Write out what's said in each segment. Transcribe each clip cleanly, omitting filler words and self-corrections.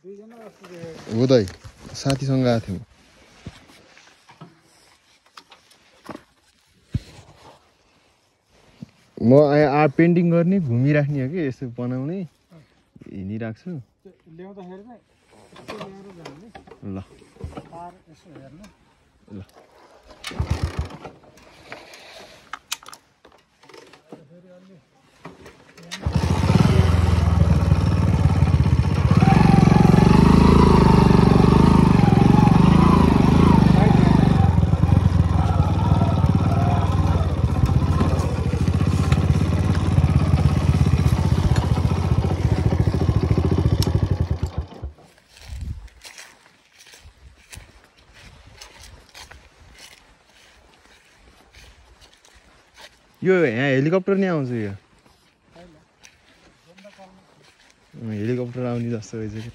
हो दाइ साथीसँग आएको थियौँ म पेन्टिङ गर्ने घुमिराख्ने हो कि यसो बनाउने हिँडिरहेको छु ल ल यो यहाँ हेलिकप्टर नि आउँछ यो हेलिकप्टर आउने जस्तो रहेछ कि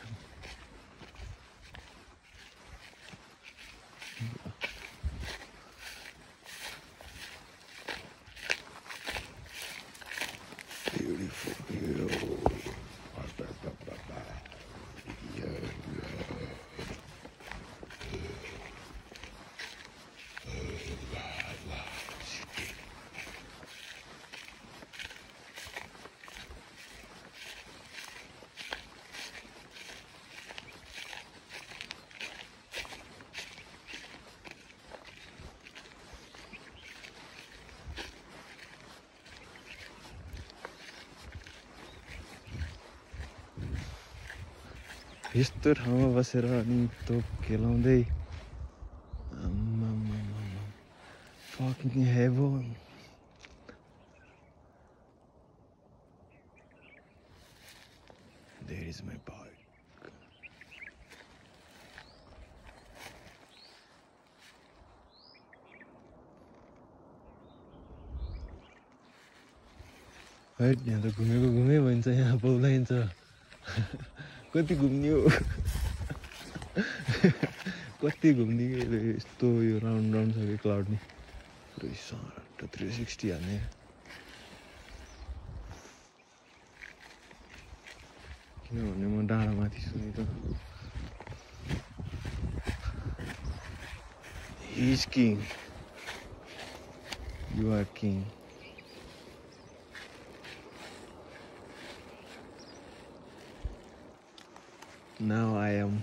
यस्तो ठाउँमा बसेर अनि तोप खेलाउँदै fucking heaven there is my bike है यहाँ त घुमेको घुमे भन्छ यहाँ पौलाइन्छ कति घुम्ने हो कति घुम्ने यस्तो यो राउन्ड राउन्ड छ कि क्लाउड नि पुरै सट्ट 360 हाल्ने किनभने म डाँडामाथि छु नि त He is king you are king now I am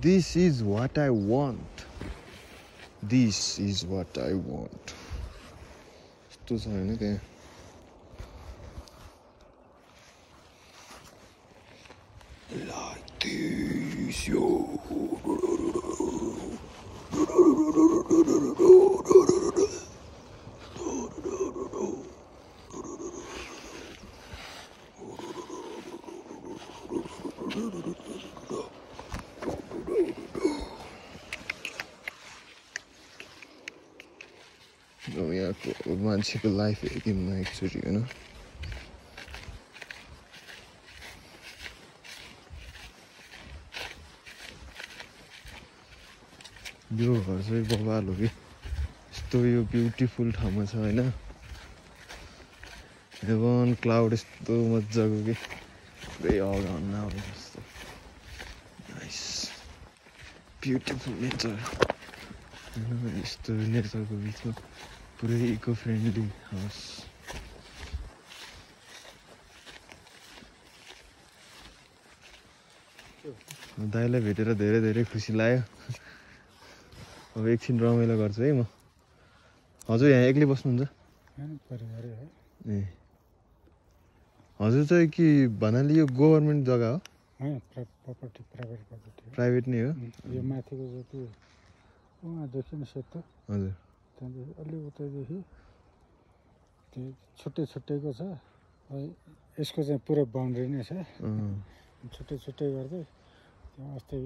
this is what I want this is what I want यस्तो छ हैन त्यहाँ like this yo यहाँको मान्छेको लाइफ हेरिदिउँ न एकचोटि होइन यो घर चाहिँ बवाल हो कि यस्तो यो ब्युटिफुल ठाउँमा छ होइन हेभन क्लाउड यस्तो मजाको कि पुरै अगाउन आउने जस्तो नाइस ब्युटिफुल नेचर होइन यस्तो नेचरको बिचमा पुरै इको फ्रेन्डली हाउस दाइलाई भेटेर धेरै धेरै खुसी लाग्यो अब एकछिन रमाइलो गर्छु है म हजुर यहाँ एक्लै बस्नुहुन्छ ए हजुर चाहिँ कि भन्नाले यो गभर्मेन्ट जग्गा हो प्राइभेट नै हो यो माथिको जति उहाँदेखि सेतो हजुर त्यहाँदेखि अलि उतैदेखि त्यो छुट्टै छुट्टैको छ यसको चाहिँ पुरै बाउन्ड्री नै छ छुट्टै छुट्टै गर्दै त्यहाँ अस्ति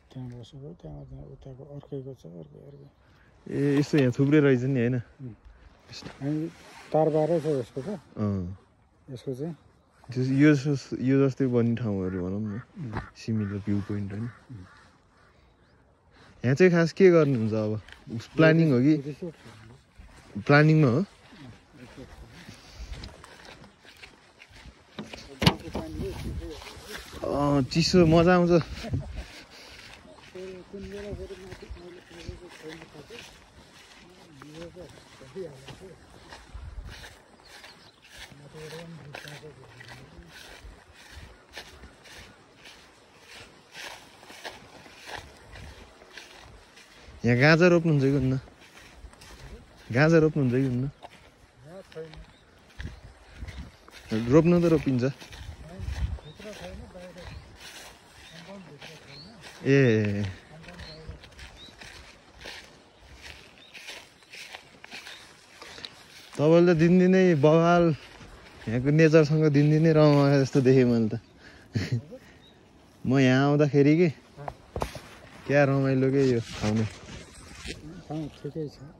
त्यहाँ बसेको त्यहाँ उताको अर्कैको छ अर्कै अर्कै ए यस्तो यहाँ थुप्रै रहेछ नि होइन तारबारै छ यसको त यसको चाहिँ यो जस्तै बन्ने ठाउँहरू भनौँ न सिमिलर भ्यू पोइन्ट होइन यहाँ चाहिँ खास के गर्नुहुन्छ अब प्लानिङ हो कि रिसोर्ट प्लानिङमा हो चिसो मजा आउँछ यहाँ गाजा रोप्नुहुन्छ कि हुन्न गाजा रोप्नुहुन्छ कि हुन्न रोप्नु त रोपिन्छ ए तपाईँले त दिनदिनै बवाल यहाँको नेचरसँग दिनदिनै रमाए जस्तो देखेँ मैले त म यहाँ आउँदाखेरि कि क्या रमाइलो के यो ठाउँमा ठिकै छ